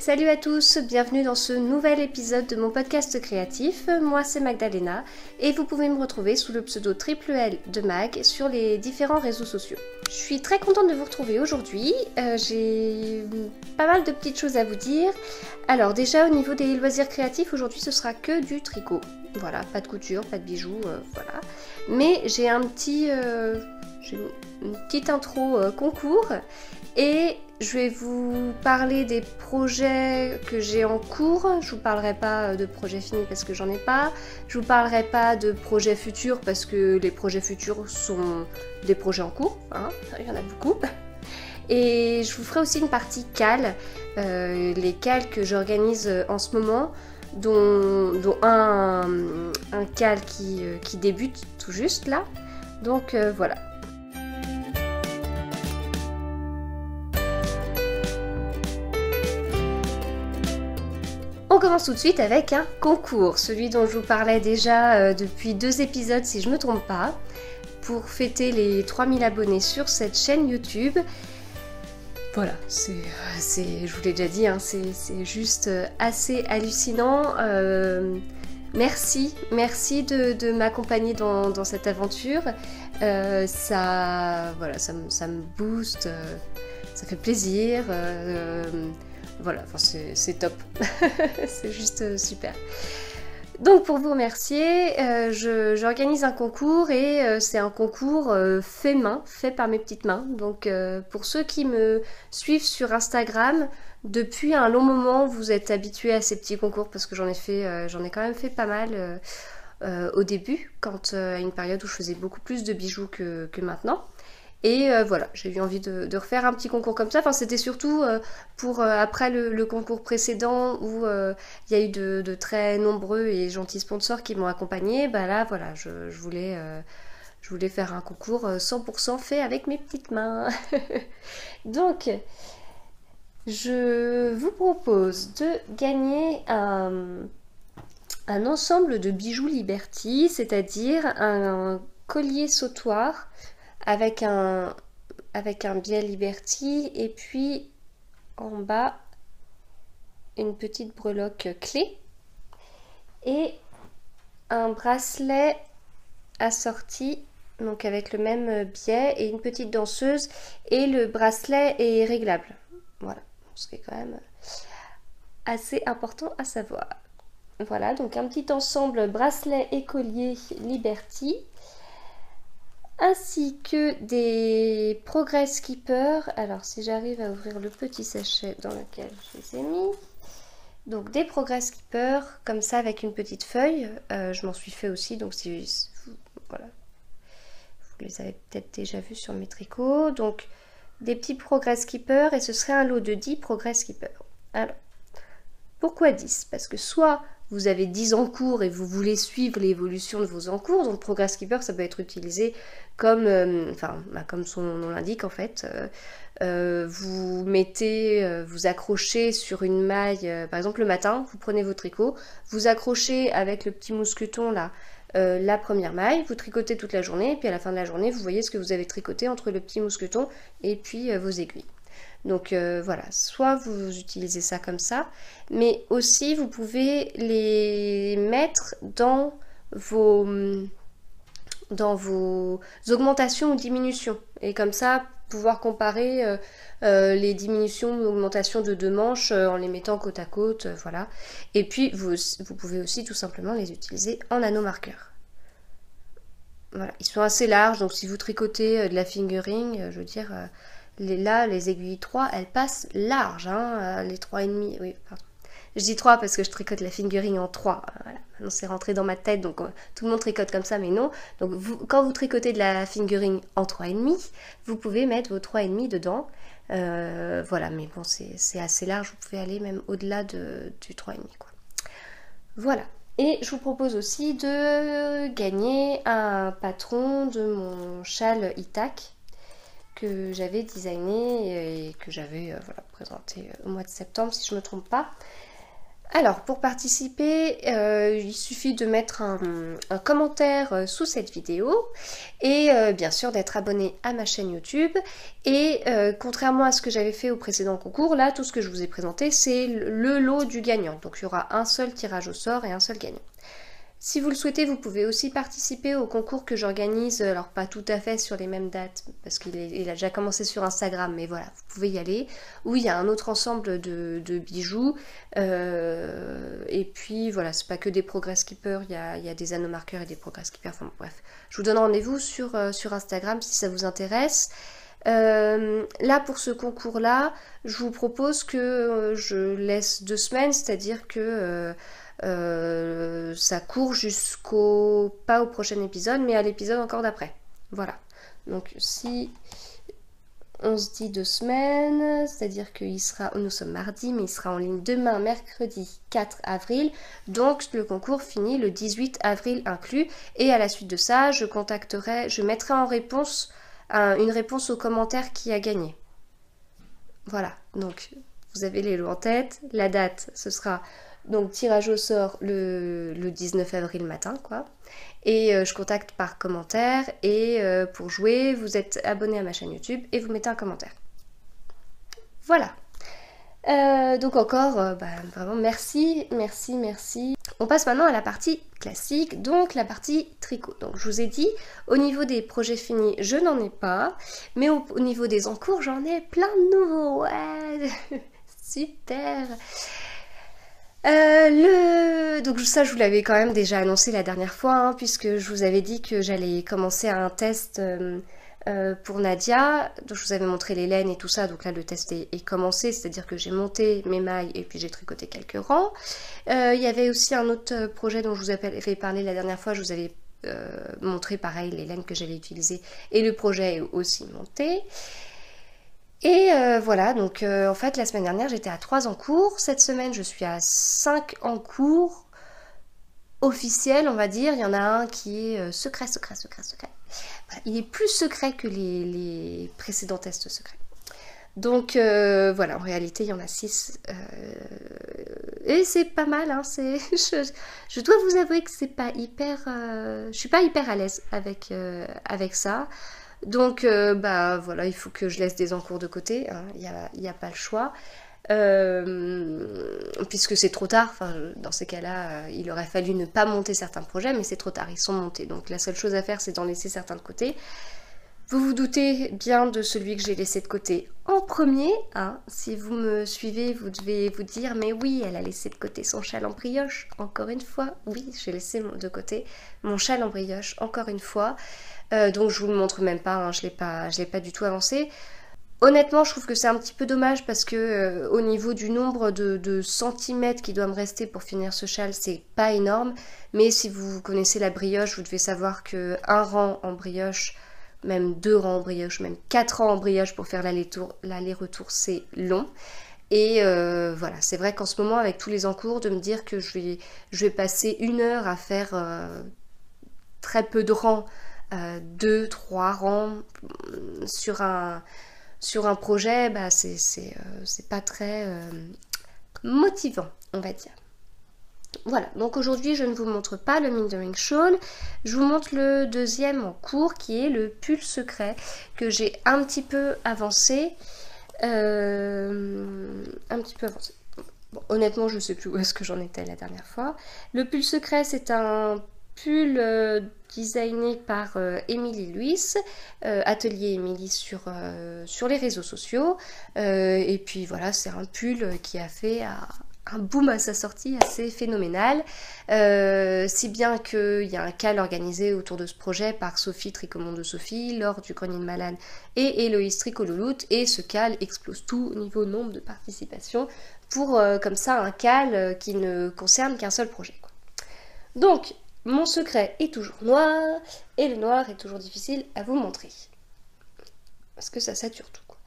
Salut à tous, bienvenue dans ce nouvel épisode de mon podcast créatif. Moi c'est Magdalena et vous pouvez me retrouver sous le pseudo Triple L de Mag sur les différents réseaux sociaux. Je suis très contente de vous retrouver aujourd'hui, j'ai pas mal de petites choses à vous dire. Alors déjà au niveau des loisirs créatifs, aujourd'hui ce sera que du tricot. Voilà, pas de couture, pas de bijoux, voilà. Mais j'ai une petite intro concours et je vais vous parler des projets que j'ai en cours. Je vous parlerai pas de projets finis parce que j'en ai pas. Je vous parlerai pas de projets futurs parce que les projets futurs sont des projets en cours, hein, il y en a beaucoup. Et je vous ferai aussi une partie cales, les cales que j'organise en ce moment, dont un cal qui débute tout juste là. Donc voilà. On commence tout de suite avec un concours, celui dont je vous parlais déjà depuis 2 épisodes si je ne me trompe pas, pour fêter les 3000 abonnés sur cette chaîne YouTube. Voilà, je vous l'ai déjà dit, hein, c'est juste assez hallucinant. Merci de m'accompagner dans cette aventure. Ça me booste, ça fait plaisir. Voilà, enfin c'est top, c'est juste super. Donc pour vous remercier, j'organise un concours et c'est un concours fait main, fait par mes petites mains. Donc pour ceux qui me suivent sur Instagram, depuis un long moment, vous êtes habitués à ces petits concours parce que j'en ai quand même fait pas mal au début, à une période où je faisais beaucoup plus de bijoux que maintenant. Et voilà, j'ai eu envie de refaire un petit concours comme ça. Enfin, c'était surtout pour après le concours précédent où il y a eu de très nombreux et gentils sponsors qui m'ont accompagnée. Bah là, voilà, je voulais faire un concours 100% fait avec mes petites mains. Donc, je vous propose de gagner un ensemble de bijoux Liberty, c'est-à-dire un collier sautoir avec un biais Liberty et puis en bas une petite breloque clé et un bracelet assorti donc avec le même biais et une petite danseuse et le bracelet est réglable. Voilà, ce qui est quand même assez important à savoir. Voilà, donc un petit ensemble bracelet et collier Liberty, ainsi que des Progress Keeper. Alors si j'arrive à ouvrir le petit sachet dans lequel je les ai mis. Donc des Progress Keeper, comme ça avec une petite feuille. Je m'en suis fait aussi, donc voilà. Vous les avez peut-être déjà vus sur mes tricots. Donc des petits Progress Keeper et ce serait un lot de 10 Progress Keeper. Alors, pourquoi 10? Parce que soit vous avez 10 encours et vous voulez suivre l'évolution de vos encours, donc Progress Keeper ça peut être utilisé comme, comme son nom l'indique en fait. Vous accrochez sur une maille, par exemple le matin, vous prenez vos tricots, vous accrochez avec le petit mousqueton là la première maille, vous tricotez toute la journée et puis à la fin de la journée vous voyez ce que vous avez tricoté entre le petit mousqueton et puis vos aiguilles. Donc voilà, soit vous utilisez ça comme ça, mais aussi vous pouvez les mettre dans vos augmentations ou diminutions. Et comme ça, pouvoir comparer les diminutions ou augmentations de 2 manches en les mettant côte à côte, voilà. Et puis vous pouvez aussi tout simplement les utiliser en anneau marqueur. Voilà, ils sont assez larges, donc si vous tricotez de la fingering, je veux dire... les aiguilles 3, elles passent large, hein, les 3,5, oui, pardon. Je dis 3 parce que je tricote la fingering en 3, voilà. Maintenant c'est rentré dans ma tête, donc tout le monde tricote comme ça, mais non. Donc quand vous tricotez de la fingering en 3,5, vous pouvez mettre vos 3,5 dedans, voilà, mais bon, c'est assez large, vous pouvez aller même au-delà du 3,5, quoi. Voilà. Et je vous propose aussi de gagner un patron de mon châle Itak, que j'avais designé et que j'avais présenté au mois de septembre si je ne me trompe pas. Alors, pour participer, il suffit de mettre un commentaire sous cette vidéo et bien sûr d'être abonné à ma chaîne YouTube. Et contrairement à ce que j'avais fait au précédent concours, là, tout ce que je vous ai présenté, c'est le lot du gagnant. Donc, il y aura un seul tirage au sort et un seul gagnant. Si vous le souhaitez, vous pouvez aussi participer au concours que j'organise, alors pas tout à fait sur les mêmes dates, parce qu'il a déjà commencé sur Instagram, mais voilà, vous pouvez y aller, où il y a un autre ensemble de bijoux, et puis voilà, c'est pas que des progress keepers, il y a des anneaux marqueurs et des progress keepers, enfin bref. Je vous donne rendez-vous sur Instagram si ça vous intéresse. Là pour ce concours là je vous propose que je laisse 2 semaines, c'est à dire que ça court jusqu'au, pas au prochain épisode, mais à l'épisode encore d'après. Voilà. Donc si on se dit 2 semaines, c'est-à-dire qu'il sera, nous sommes mardi, mais il sera en ligne demain, mercredi 4 avril. Donc le concours finit le 18 avril inclus. Et à la suite de ça, je mettrai en réponse une réponse au commentaire qui a gagné. Voilà. Donc vous avez les lots en tête. La date, ce sera donc tirage au sort le 19 avril matin, quoi. Et je contacte par commentaire. Et pour jouer, vous êtes abonné à ma chaîne YouTube et vous mettez un commentaire. Voilà. Donc encore, vraiment merci, merci, merci. On passe maintenant à la partie classique, donc la partie tricot. Donc je vous ai dit, au niveau des projets finis, je n'en ai pas. Mais au niveau des encours, j'en ai plein de nouveaux. Ouais, super. Donc ça je vous l'avais quand même déjà annoncé la dernière fois, hein, puisque je vous avais dit que j'allais commencer un test pour Nadia. Donc je vous avais montré les laines et tout ça, donc là le test est commencé, c'est-à-dire que j'ai monté mes mailles et puis j'ai tricoté quelques rangs. Il y avait aussi un autre projet dont je vous avais parlé la dernière fois, je vous avais montré pareil les laines que j'allais utiliser et le projet est aussi monté. Et voilà, donc en fait la semaine dernière j'étais à 3 en cours, cette semaine je suis à 5 en cours officiels, on va dire. Il y en a un qui est secret. Voilà, il est plus secret que les précédents tests secrets. Donc voilà, en réalité il y en a 6 et c'est pas mal, hein, je dois vous avouer que c'est pas hyper, je suis pas hyper à l'aise avec ça. Donc voilà, il faut que je laisse des encours de côté, hein, il n'y a pas le choix. Puisque c'est trop tard, enfin, dans ces cas-là, il aurait fallu ne pas monter certains projets, mais c'est trop tard, ils sont montés. Donc la seule chose à faire, c'est d'en laisser certains de côté. Vous vous doutez bien de celui que j'ai laissé de côté en premier, hein. Si vous me suivez, vous devez vous dire, mais oui, elle a laissé de côté son châle en brioche, encore une fois. Oui, j'ai laissé de côté mon châle en brioche, encore une fois. Donc je vous le montre même pas, hein, je l'ai pas du tout avancé. Honnêtement, je trouve que c'est un petit peu dommage parce que au niveau du nombre de centimètres qui doit me rester pour finir ce châle, c'est pas énorme. Mais si vous connaissez la brioche, vous devez savoir que un rang en brioche, même 2 rangs en brioche, même 4 rangs en brioche pour faire l'aller-retour, c'est long. Et voilà, c'est vrai qu'en ce moment, avec tous les encours, de me dire que je vais passer 1 heure à faire très peu de rangs, 2, 3 rangs sur un projet, bah c'est pas très motivant, on va dire. Voilà, donc aujourd'hui je ne vous montre pas le Mindering Shawl, je vous montre le deuxième en cours qui est le pull secret que j'ai un petit peu avancé. Bon, honnêtement je sais plus où est-ce que j'en étais la dernière fois. Le pull secret c'est un pull designé par Émilie Luis, Atelier Émilie sur les réseaux sociaux. Et puis voilà, c'est un pull qui a fait un boom à sa sortie assez phénoménal. Si bien qu'il y a un call organisé autour de ce projet par Sophie Tricomont de Sophie, Laure du Grenier de Malane et Héloïse Tricolouloute. Et ce call explose tout au niveau nombre de participations pour comme ça un call qui ne concerne qu'un seul projet, quoi. Donc, mon secret est toujours noir, et le noir est toujours difficile à vous montrer. Parce que ça sature tout, quoi.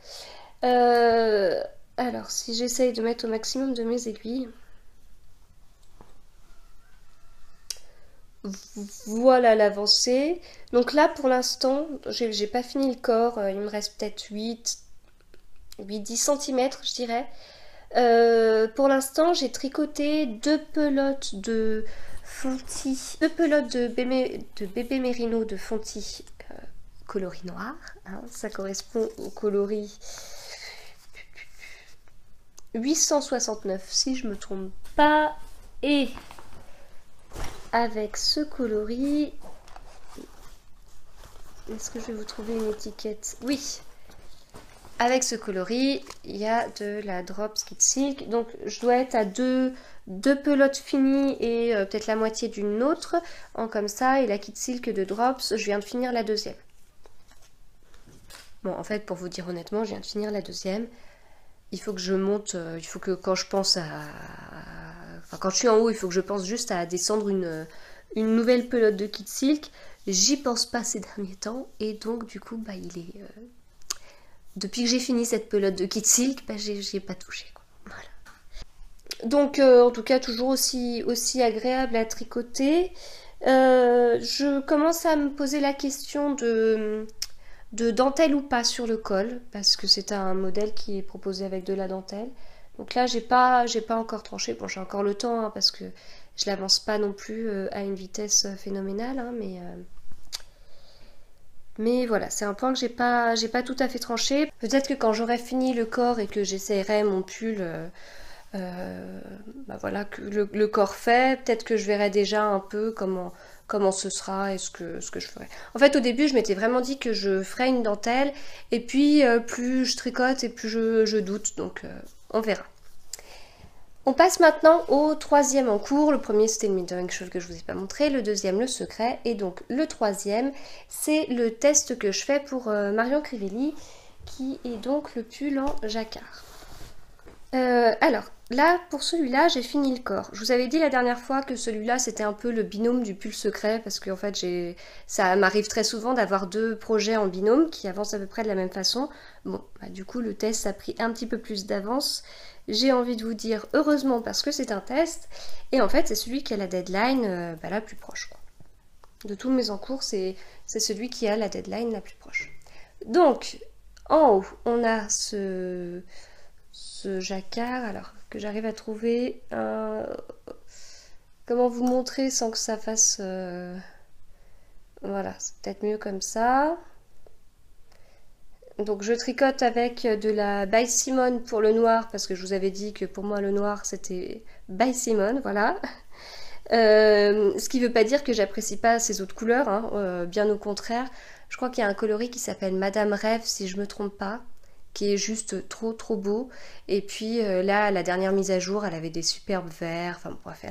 Alors, si j'essaye de mettre au maximum de mes aiguilles... Voilà l'avancée. Donc là, pour l'instant, j'ai pas fini le corps. Il me reste peut-être 8-10 cm, je dirais. Pour l'instant, j'ai tricoté 2 pelotes de fontis, 2 pelotes de bébé mérino de fontis coloris noir. Hein, ça correspond au coloris 869 si je me trompe pas. Et avec ce coloris, est-ce que je vais vous trouver une étiquette? Oui. Avec ce coloris, il y a de la Drops Kit Silk. Donc je dois être à deux pelotes finies et peut-être la moitié d'une autre en comme ça. Et la Kit Silk de Drops, je viens de finir la deuxième. Bon, en fait, pour vous dire honnêtement, je viens de finir la deuxième. Il faut que je monte, il faut que quand je pense à... Enfin, quand je suis en haut, il faut que je pense juste à descendre une nouvelle pelote de Kit Silk. J'y pense pas ces derniers temps. Et donc, du coup, bah, il est... Depuis que j'ai fini cette pelote de Kit Silk, bah, j'y ai pas touché, quoi. Voilà. Donc, en tout cas, toujours aussi agréable à tricoter. Je commence à me poser la question de dentelle ou pas sur le col, parce que c'est un modèle qui est proposé avec de la dentelle. Donc là, j'ai pas encore tranché. Bon, j'ai encore le temps, hein, parce que je l'avance pas non plus à une vitesse phénoménale, hein, mais voilà, c'est un point que j'ai pas tout à fait tranché. Peut-être que quand j'aurai fini le corps et que j'essayerai mon pull, bah voilà, que le corps fait, peut-être que je verrai déjà un peu comment ce sera et ce que je ferai. En fait, au début, je m'étais vraiment dit que je ferais une dentelle, et puis plus je tricote et plus je doute, donc on verra. On passe maintenant au troisième en cours. Le premier, c'était le Metering Shawl que je vous ai pas montré. Le deuxième, le secret. Et donc, le troisième, c'est le test que je fais pour Marion Crivelli, qui est donc le pull en jacquard. Alors, là, pour celui-là, j'ai fini le corps. Je vous avais dit la dernière fois que celui-là, c'était un peu le binôme du pull secret, parce qu'en fait, ça m'arrive très souvent d'avoir 2 projets en binôme qui avancent à peu près de la même façon. Bon, bah, du coup, le test a pris un petit peu plus d'avance. J'ai envie de vous dire heureusement, parce que c'est un test. Et en fait, c'est celui qui a la deadline la plus proche, quoi. De tous mes encours, c'est celui qui a la deadline la plus proche. Donc, en haut, on a ce jacquard, alors que j'arrive à trouver comment vous montrer sans que ça fasse voilà, c'est peut-être mieux comme ça. Donc je tricote avec de la By Simone pour le noir, parce que je vous avais dit que pour moi le noir c'était By Simone, voilà. Ce qui veut pas dire que j'apprécie pas ces autres couleurs, hein, bien au contraire. Je crois qu'il y a un coloris qui s'appelle Madame Rêve, si je me trompe pas, qui est juste trop beau. Et puis là, la dernière mise à jour, elle avait des superbes verts, enfin bref,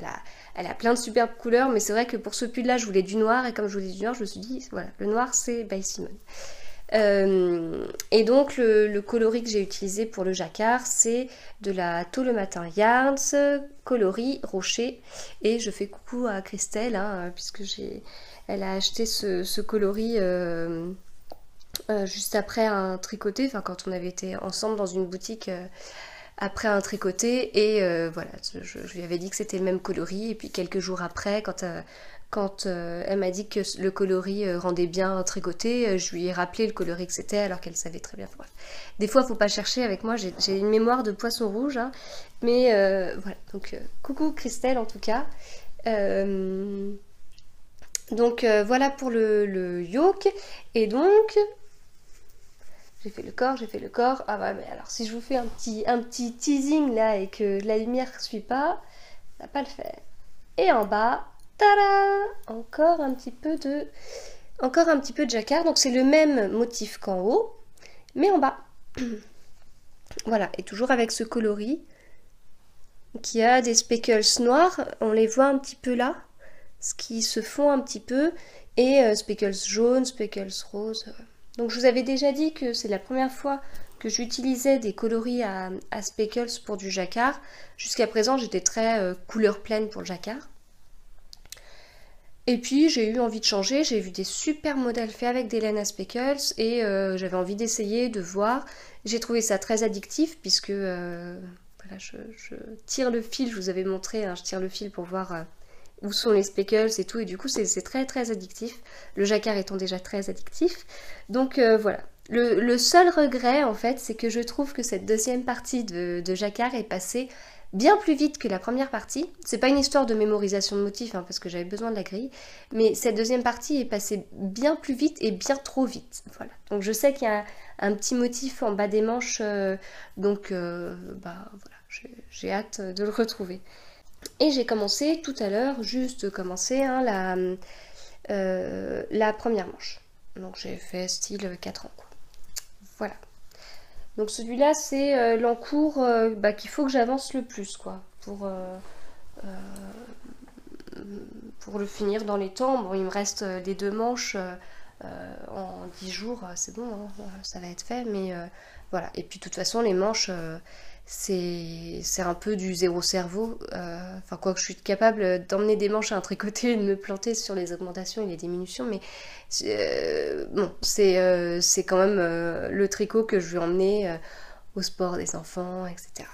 elle a plein de superbes couleurs, mais c'est vrai que pour ce pull là, je voulais du noir, et comme je voulais du noir, je me suis dit, voilà, le noir c'est By Simone. Et donc le coloris que j'ai utilisé pour le jacquard, c'est de la Tôt le Matin Yarns, coloris rocher. Et je fais coucou à Christelle, hein, puisque elle a acheté ce coloris juste après un tricoté, enfin quand on avait été ensemble dans une boutique après un tricoté, et voilà, je lui avais dit que c'était le même coloris, et puis quelques jours après, quand elle m'a dit que le coloris rendait bien tricoté, je lui ai rappelé le coloris que c'était, alors qu'elle savait très bien. Bref. Des fois, faut pas chercher avec moi, j'ai une mémoire de poisson rouge, hein, mais voilà, donc coucou Christelle en tout cas. Donc voilà pour le yoke, et donc... J'ai fait le corps. Ah ouais, mais alors si je vous fais un petit teasing là et que la lumière ne suit pas, ça va pas le faire. Et en bas, tada, encore un petit peu de jacquard. Donc c'est le même motif qu'en haut, mais en bas. Voilà, et toujours avec ce coloris qui a des speckles noirs. On les voit un petit peu là, ce qui se fond un petit peu, et speckles jaunes, speckles roses. Donc je vous avais déjà dit que c'est la première fois que j'utilisais des coloris à speckles pour du jacquard. Jusqu'à présent, j'étais très couleur pleine pour le jacquard. Et puis j'ai eu envie de changer, j'ai vu des super modèles faits avec des laines à speckles, et j'avais envie d'essayer, de voir. J'ai trouvé ça très addictif, puisque voilà, je tire le fil, je vous avais montré, hein, je tire le fil pour voir où sont les speckles et tout, et du coup c'est très addictif, le jacquard étant déjà très addictif. Donc voilà, Le seul regret, en fait, c'est que je trouve que cette deuxième partie de Jacquard est passée bien plus vite que la première partie. C'est pas une histoire de mémorisation de motifs, hein, parce que j'avais besoin de la grille, mais cette deuxième partie est passée bien plus vite et bien trop vite. Voilà. Donc je sais qu'il y a un petit motif en bas des manches, donc bah voilà, j'ai hâte de le retrouver. Et j'ai commencé tout à l'heure, juste commencé, hein, la première manche. Donc j'ai fait style 4 ans, quoi. Voilà. Donc celui-là, c'est l'encours bah, qu'il faut que j'avance le plus, quoi, pour le finir dans les temps. Bon, il me reste les 2 manches en 10 jours, c'est bon, hein, ça va être fait, mais voilà. Et puis de toute façon, les manches, c'est un peu du zéro cerveau. Enfin, quoi que je suis capable d'emmener des manches à un tricoté et de me planter sur les augmentations et les diminutions, mais bon, c'est quand même le tricot que je vais emmener au sport des enfants, etc.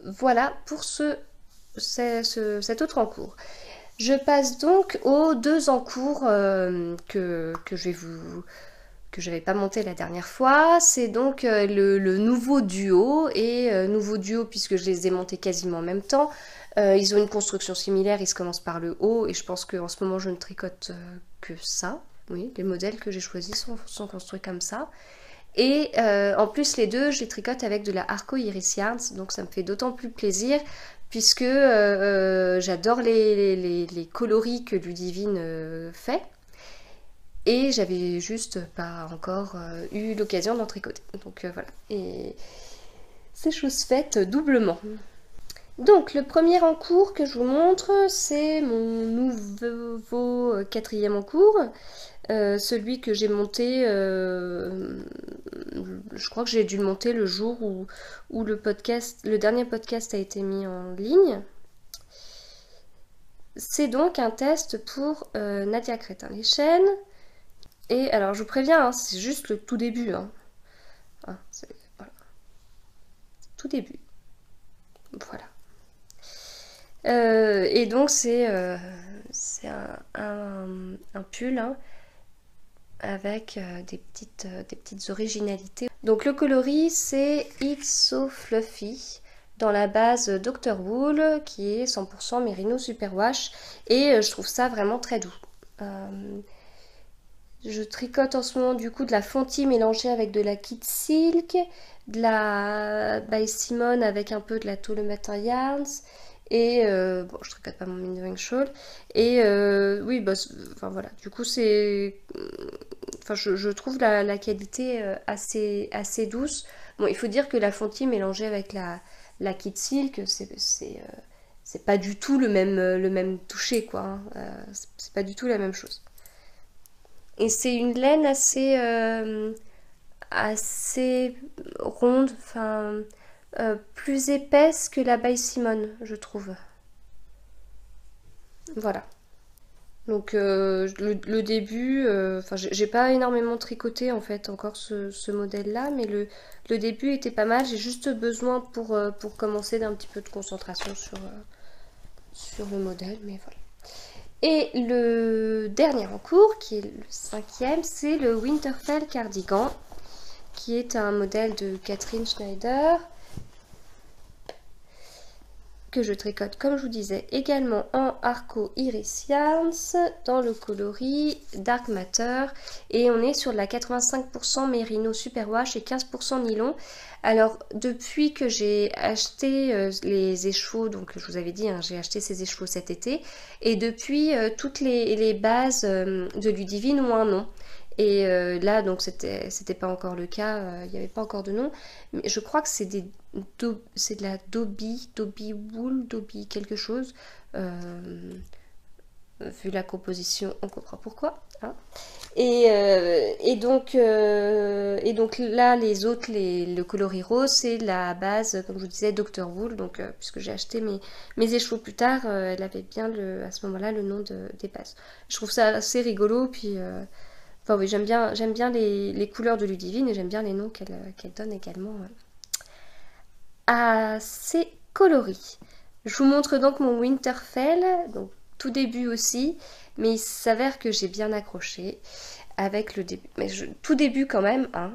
Voilà pour cet autre encours. Je passe donc aux 2 encours que je n'avais pas monté la dernière fois. C'est donc le nouveau duo, et nouveau duo puisque je les ai montés quasiment en même temps. Ils ont une construction similaire, ils se commencent par le haut, et je pense qu'en ce moment je ne tricote que ça. Oui, les modèles que j'ai choisis sont construits comme ça. Et en plus les deux, je les tricote avec de la Arco Iris Yarns, donc ça me fait d'autant plus plaisir puisque j'adore les coloris que Ludivine fait. Et j'avais juste pas encore eu l'occasion d'en tricoter. Donc voilà. Et c'est chose faite doublement. Donc le premier encours que je vous montre, c'est mon nouveau 4e encours. Celui que j'ai monté, je crois que j'ai dû le monter le jour où le dernier podcast a été mis en ligne. C'est donc un test pour Nadia Crétin-Leschen. Et alors je vous préviens, hein, c'est juste le tout début. Hein. Hein, voilà. Tout début. Voilà. Et donc c'est un pull, hein, avec des petites originalités. Donc le coloris, c'est It's So Fluffy dans la base Dr. Wool, qui est 100% Merino Superwash, et je trouve ça vraiment très doux. Je tricote en ce moment du coup de la Fonty mélangée avec de la Kid Silk, de la By Simone avec un peu de la Tole Matin Yarns, et bon, je tricote pas mon Mindering Shawl, et oui, bah, enfin voilà, du coup c'est, enfin je trouve la qualité assez douce. Bon, il faut dire que la Fonty mélangée avec la Kid Silk, c'est pas du tout le même toucher, quoi, hein. C'est pas du tout la même chose. Et c'est une laine assez ronde, enfin plus épaisse que la By Simone, je trouve. Voilà. Donc le début, enfin j'ai pas énormément tricoté en fait encore ce modèle-là, mais le début était pas mal. J'ai juste besoin pour commencer d'un petit peu de concentration sur le modèle, mais voilà. Et le dernier en cours, qui est le 5e, c'est le Winterfell Cardigan, qui est un modèle de Catherine Schneider, que je tricote, comme je vous disais, également en Arco Iris Yarns, dans le coloris Dark Matter, et on est sur de la 85% Merino Superwash et 15% nylon. Alors depuis que j'ai acheté les écheveaux, donc je vous avais dit, hein, j'ai acheté ces écheveaux cet été, et depuis toutes les bases de Ludivine ont un nom. Et là, donc c'était pas encore le cas, il n'y avait pas encore de nom, mais je crois que c'est de la Dobby Wool, Dobby quelque chose. Vu la composition, on comprend pourquoi. Hein. Et donc là, les autres, le coloris rose, c'est la base, comme je vous disais, Dr. Wool. Donc, puisque j'ai acheté mes écheveaux plus tard, elle avait bien à ce moment-là le nom des bases. Je trouve ça assez rigolo, puis. Enfin oui, j'aime bien les couleurs de Ludivine, et j'aime bien les noms qu'elle donne également à ces coloris. Je vous montre donc mon Winterfell. Donc tout début aussi, mais il s'avère que j'ai bien accroché avec le début. Mais tout début quand même, hein,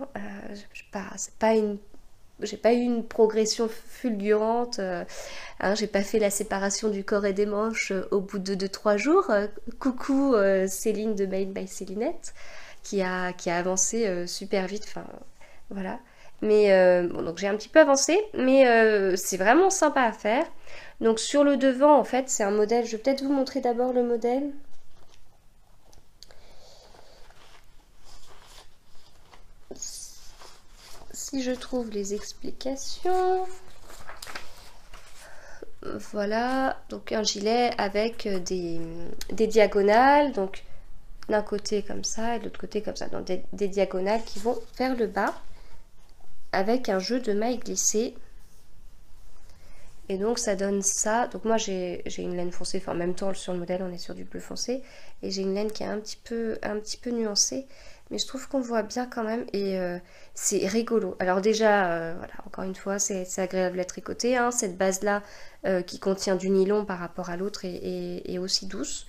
j'ai pas eu une progression fulgurante, hein, j'ai pas fait la séparation du corps et des manches au bout de 2-3 jours. Coucou Céline de Made by Célinette, qui a avancé super vite, enfin voilà. Mais bon, donc j'ai un petit peu avancé, mais c'est vraiment sympa à faire. Donc sur le devant, en fait, c'est un modèle, je vais peut-être vous montrer d'abord le modèle. Si je trouve les explications. Voilà, donc un gilet avec des diagonales, donc d'un côté comme ça et de l'autre côté comme ça, donc des diagonales qui vont vers le bas avec un jeu de mailles glissées. Et donc ça donne ça. Donc moi j'ai une laine foncée, enfin en même temps sur le modèle on est sur du bleu foncé, et j'ai une laine qui est un petit peu nuancée, mais je trouve qu'on voit bien quand même, et c'est rigolo. Alors déjà, voilà, encore une fois, c'est agréable à tricoter, hein. Cette base là qui contient du nylon par rapport à l'autre est aussi douce.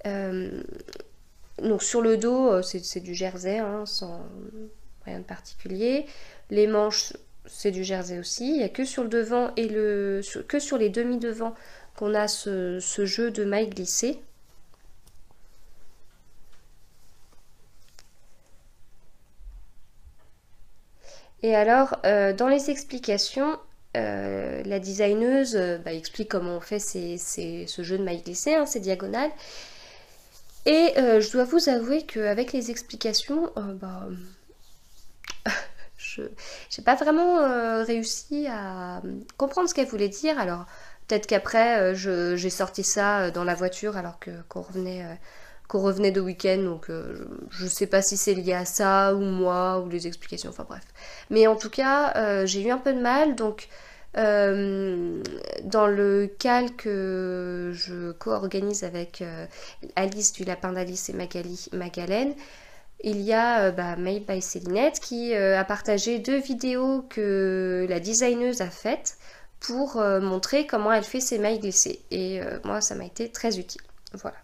Donc sur le dos c'est du jersey, hein, sans rien de particulier. Les manches, c'est du jersey aussi. Il n'y a que sur le devant et que sur les demi-devants qu'on a ce jeu de mailles glissées. Et alors, dans les explications, la designeuse explique comment on fait ce jeu de mailles glissées, hein, ces diagonales. Et je dois vous avouer qu'avec les explications, j'ai pas vraiment réussi à comprendre ce qu'elle voulait dire. Alors peut-être qu'après j'ai sorti ça dans la voiture alors qu'on revenait de week-end, donc je sais pas si c'est lié à ça ou moi ou les explications, enfin bref. Mais en tout cas j'ai eu un peu de mal, donc dans le cal que je co-organise avec Alice du Lapin d'Alice et Magalène, il y a Made by Célinette qui a partagé 2 vidéos que la designeuse a faites pour montrer comment elle fait ses mailles glissées. Et moi, ça m'a été très utile. Voilà.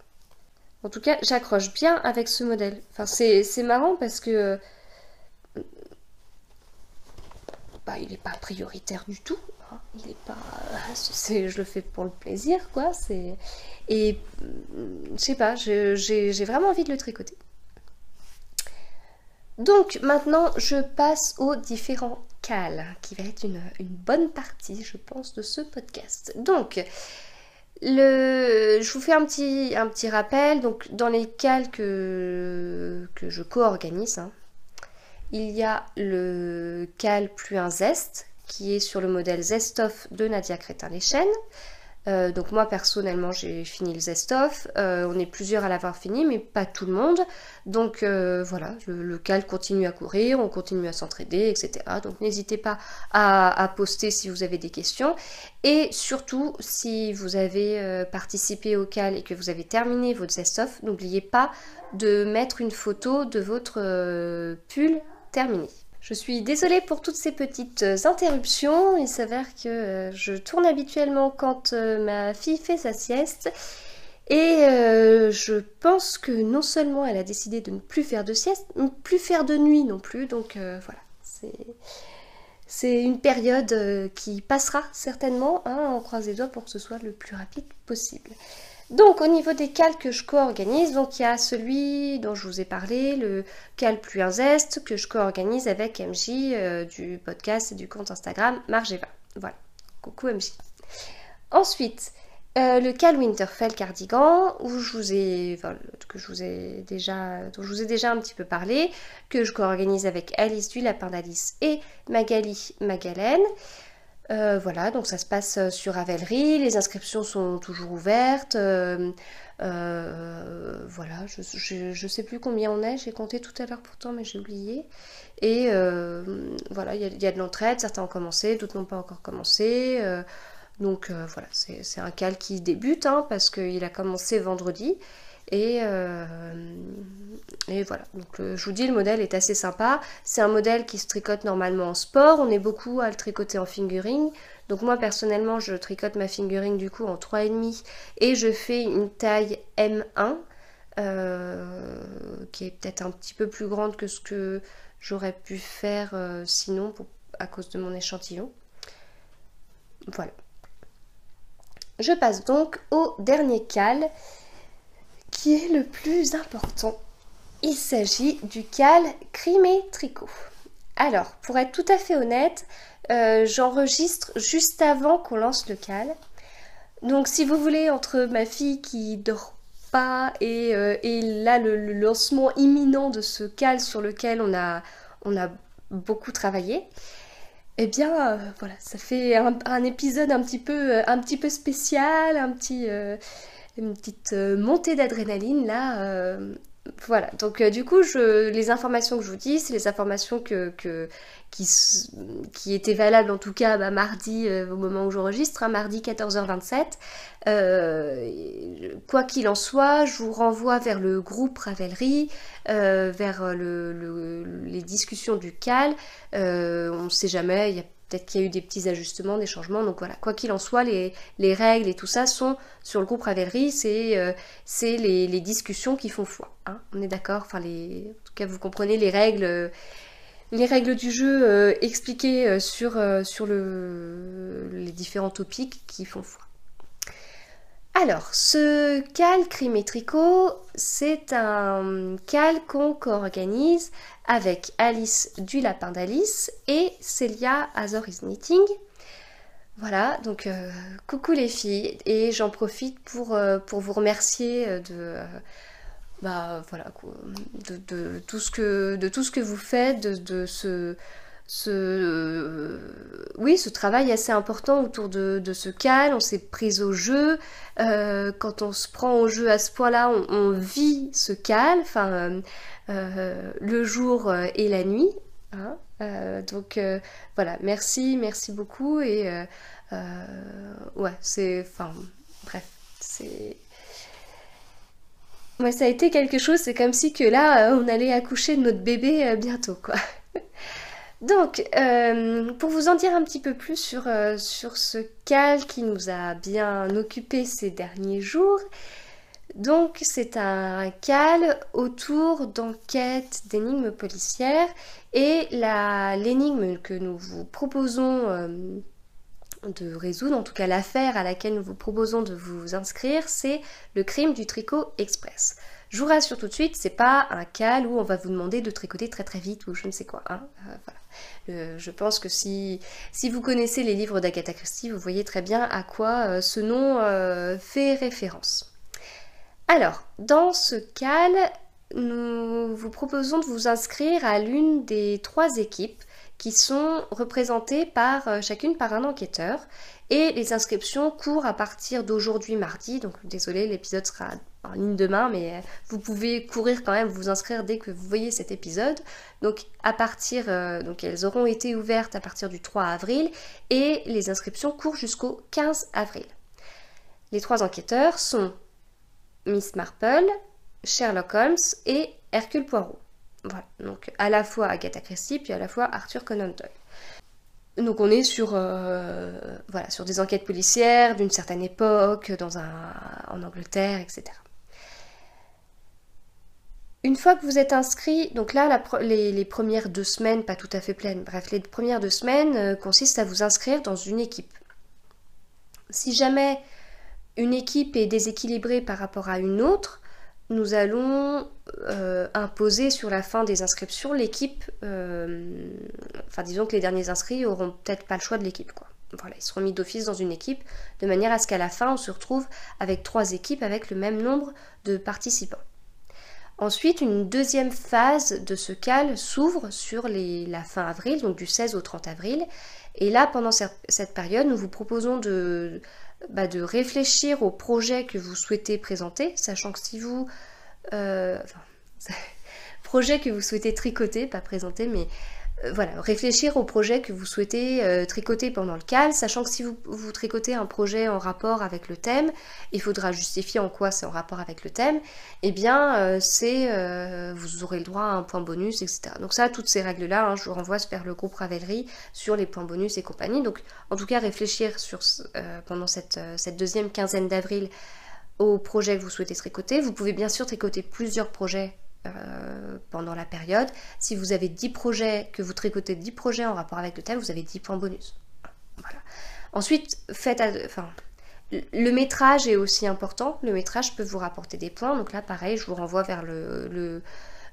En tout cas, j'accroche bien avec ce modèle. Enfin, c'est marrant parce que il n'est pas prioritaire du tout. Hein. Il est pas... je le fais pour le plaisir, quoi. Et je sais pas, j'ai vraiment envie de le tricoter. Donc maintenant je passe aux différents cals, qui va être une bonne partie, je pense, de ce podcast. Donc je vous fais un petit rappel. Donc dans les cals que je co-organise, hein, il y a le cal plus un zeste qui est sur le modèle Zestoff de Nadia Crétin-Leschène. Donc moi personnellement j'ai fini le Zestoff, on est plusieurs à l'avoir fini mais pas tout le monde, donc voilà, le cal continue à courir, on continue à s'entraider, etc. Donc n'hésitez pas à poster si vous avez des questions, et surtout si vous avez participé au cal et que vous avez terminé votre Zestoff, n'oubliez pas de mettre une photo de votre pull terminé. Je suis désolée pour toutes ces petites interruptions. Il s'avère que je tourne habituellement quand ma fille fait sa sieste. Et je pense que non seulement elle a décidé de ne plus faire de sieste, mais plus faire de nuit non plus. Donc voilà, c'est une période qui passera certainement. Hein, on croise les doigts pour que ce soit le plus rapide possible. Donc au niveau des cals que je co-organise, donc il y a celui dont je vous ai parlé, le cal plus un zeste, que je co-organise avec MJ du podcast et du compte Instagram Margeva. Voilà, coucou MJ. Ensuite, le cal Winterfell cardigan, dont je vous ai déjà un petit peu parlé, que je co-organise avec Alice du Lapin d'Alice et Magalène. Voilà, donc ça se passe sur Ravelry, les inscriptions sont toujours ouvertes. Voilà, je sais plus combien on est, j'ai compté tout à l'heure pourtant, mais j'ai oublié. Et voilà, il y a de l'entraide, certains ont commencé, d'autres n'ont pas encore commencé. Donc voilà, c'est un cal qui débute, hein, parce qu'il a commencé vendredi. Et voilà, donc je vous dis, le modèle est assez sympa. C'est un modèle qui se tricote normalement en sport. On est beaucoup à le tricoter en fingering, Donc moi personnellement je tricote ma fingering du coup en 3,5 et je fais une taille M1 qui est peut-être un petit peu plus grande que ce que j'aurais pu faire sinon à cause de mon échantillon. Voilà. Je passe donc au dernier cal qui est le plus important. Il s'agit du cal Crimée Tricot. Alors, pour être tout à fait honnête, j'enregistre juste avant qu'on lance le cal. Donc si vous voulez, entre ma fille qui dort pas et là le lancement imminent de ce cal sur lequel on a beaucoup travaillé, eh bien voilà, ça fait un épisode un petit peu spécial, une petite montée d'adrénaline là. Voilà, donc du coup, les informations que je vous dis, c'est les informations qui étaient valables en tout cas mardi, au moment où j'enregistre, mardi 14h27. Quoi qu'il en soit, je vous renvoie vers le groupe Ravelry, vers les discussions du cal. On ne sait jamais, peut-être qu'il y a eu des petits ajustements, des changements, donc voilà. Quoi qu'il en soit, les règles et tout ça sont sur le groupe Ravelry, c'est les discussions qui font foi. Hein, on est d'accord, enfin en tout cas vous comprenez les règles du jeu expliquées sur les différents topics qui font foi. Alors, ce cal Crimée Tricot, c'est un cal qu'on co-organise avec Alice du Lapin d'Alice et Célia Azor is Knitting. Voilà, donc coucou les filles, et j'en profite pour vous remercier voilà, de tout ce que vous faites, de ce travail assez important autour de ce cal. On s'est pris au jeu. Quand on se prend au jeu à ce point-là, on vit ce cal, enfin, le jour et la nuit. Hein. Donc voilà, merci beaucoup. Et ouais, enfin, bref, ouais, ça a été quelque chose, c'est comme si que là, on allait accoucher de notre bébé bientôt, quoi. Donc, pour vous en dire un petit peu plus sur ce cal qui nous a bien occupé ces derniers jours, donc c'est un cal autour d'enquêtes, d'énigmes policières, et l'énigme que nous vous proposons de résoudre, en tout cas l'affaire à laquelle nous vous proposons de vous inscrire, c'est le crime du tricot express. Je vous rassure tout de suite, c'est pas un cal où on va vous demander de tricoter très très vite ou je ne sais quoi. Hein. Voilà. Je pense que si vous connaissez les livres d'Agatha Christie, vous voyez très bien à quoi ce nom fait référence. Alors, dans ce cal, nous vous proposons de vous inscrire à l'une des 3 équipes qui sont représentées chacune par un enquêteur, et les inscriptions courent à partir d'aujourd'hui mardi, donc désolé, l'épisode sera en ligne demain, mais vous pouvez courir quand même, vous inscrire dès que vous voyez cet épisode. Donc donc elles auront été ouvertes à partir du 3 avril, et les inscriptions courent jusqu'au 15 avril. Les 3 enquêteurs sont Miss Marple, Sherlock Holmes et Hercule Poirot. Voilà, donc à la fois Agatha Christie, puis à la fois Arthur Conan Doyle. Donc on est sur des enquêtes policières d'une certaine époque, en Angleterre, etc. Une fois que vous êtes inscrit, donc là les premières 2 semaines, pas tout à fait pleines, bref, les premières 2 semaines consistent à vous inscrire dans une équipe. Si jamais une équipe est déséquilibrée par rapport à une autre, nous allons imposer sur la fin des inscriptions l'équipe, disons que les derniers inscrits auront peut-être pas le choix de l'équipe, quoi. Voilà, ils seront mis d'office dans une équipe, de manière à ce qu'à la fin on se retrouve avec 3 équipes avec le même nombre de participants. Ensuite, une deuxième phase de ce cal s'ouvre sur la fin avril, donc du 16 au 30 avril, et là pendant cette période nous vous proposons de réfléchir au projet que vous souhaitez présenter, sachant que si vous... projet que vous souhaitez tricoter, pas présenter, mais voilà, réfléchir au projet que vous souhaitez tricoter pendant le CAL, sachant que si vous tricotez un projet en rapport avec le thème, il faudra justifier en quoi c'est en rapport avec le thème, et bien vous aurez le droit à un point bonus, etc. Donc ça, toutes ces règles-là, hein, je vous renvoie vers le groupe Ravelry sur les points bonus et compagnie. Donc en tout cas, réfléchir pendant cette deuxième quinzaine d'avril au projet que vous souhaitez tricoter. Vous pouvez bien sûr tricoter plusieurs projets pendant la période. Si vous avez 10 projets, que vous tricotez 10 projets en rapport avec le thème, vous avez 10 points bonus. Voilà. Ensuite, le métrage est aussi important. Le métrage peut vous rapporter des points. Donc là, pareil, je vous renvoie vers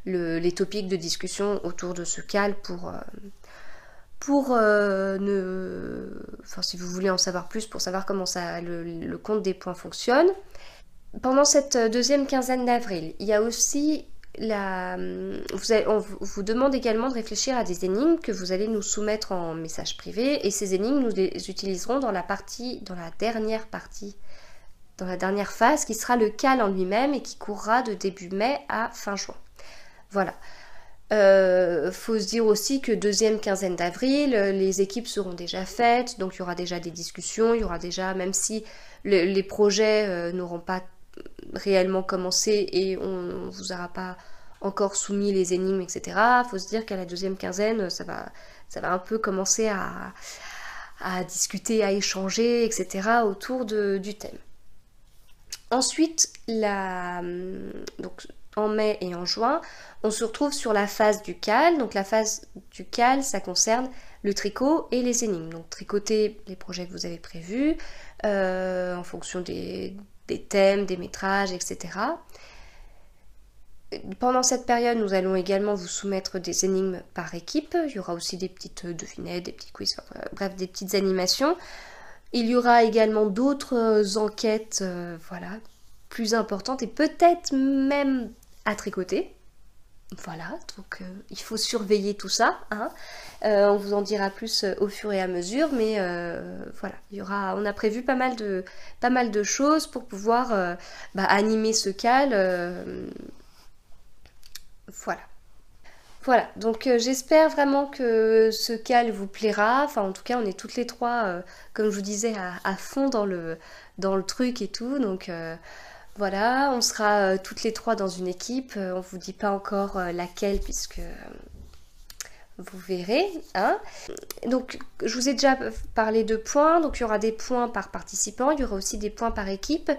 les topics de discussion autour de ce CAL si vous voulez en savoir plus, pour savoir comment le compte des points fonctionne. Pendant cette deuxième quinzaine d'avril, il y a aussi on vous demande également de réfléchir à des énigmes que vous allez nous soumettre en message privé, et ces énigmes, nous les utiliserons dans la dernière phase, qui sera le CAL en lui-même et qui courra de début mai à fin juin. Voilà. Faut se dire aussi que deuxième quinzaine d'avril, les équipes seront déjà faites, donc il y aura déjà des discussions, il y aura déjà, même si les projets n'auront pas réellement commencé et on vous aura pas encore soumis les énigmes, etc. Faut se dire qu'à la deuxième quinzaine, ça va un peu commencer à discuter, à échanger, etc. autour du thème. Ensuite, donc en mai et en juin, on se retrouve sur la phase du CAL. Donc la phase du CAL, ça concerne le tricot et les énigmes. Donc tricoter les projets que vous avez prévus en fonction des thèmes, des métrages, etc. Pendant cette période, nous allons également vous soumettre des énigmes par équipe. Il y aura aussi des petites devinettes, des petits quiz, bref, des petites animations. Il y aura également d'autres enquêtes, plus importantes et peut-être même à tricoter. Voilà, donc il faut surveiller tout ça, hein. On vous en dira plus au fur et à mesure, mais voilà, on a prévu pas mal de choses pour pouvoir animer ce CAL. Voilà, donc j'espère vraiment que ce CAL vous plaira. Enfin, en tout cas, on est toutes les trois, comme je vous disais, à fond dans le truc et tout, donc voilà, on sera toutes les trois dans une équipe. On vous dit pas encore laquelle, puisque vous verrez, hein. Donc je vous ai déjà parlé de points, donc il y aura des points par participant, il y aura aussi des points par équipe.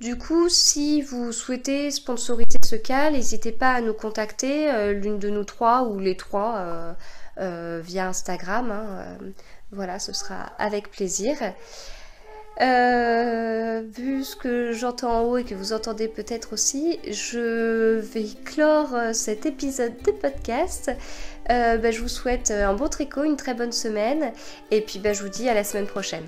Du coup, si vous souhaitez sponsoriser ce CAL, n'hésitez pas à nous contacter, l'une de nous trois ou les trois via Instagram, hein. Voilà, ce sera avec plaisir. Vu ce que j'entends en haut et que vous entendez peut-être aussi, je vais clore cet épisode de podcast. Je vous souhaite un bon tricot, une très bonne semaine, et puis je vous dis à la semaine prochaine.